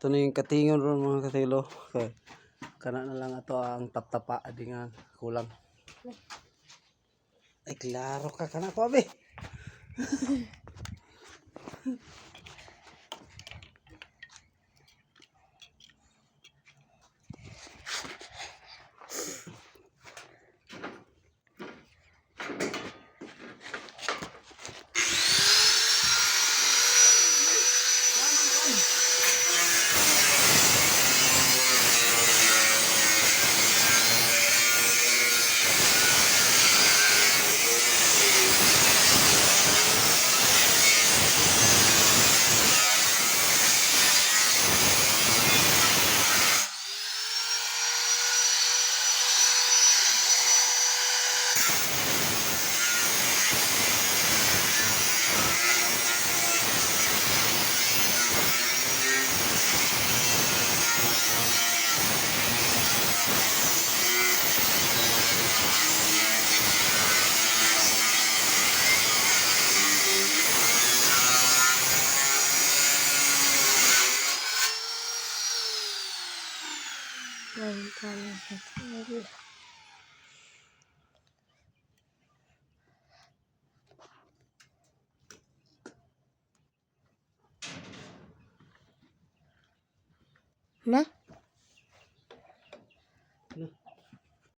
Ito na yung katingon ron mga katilo. Okay. Kana na lang ato ang taptapa adi nga kulang. Ay klaro ka kana ko abi. Na?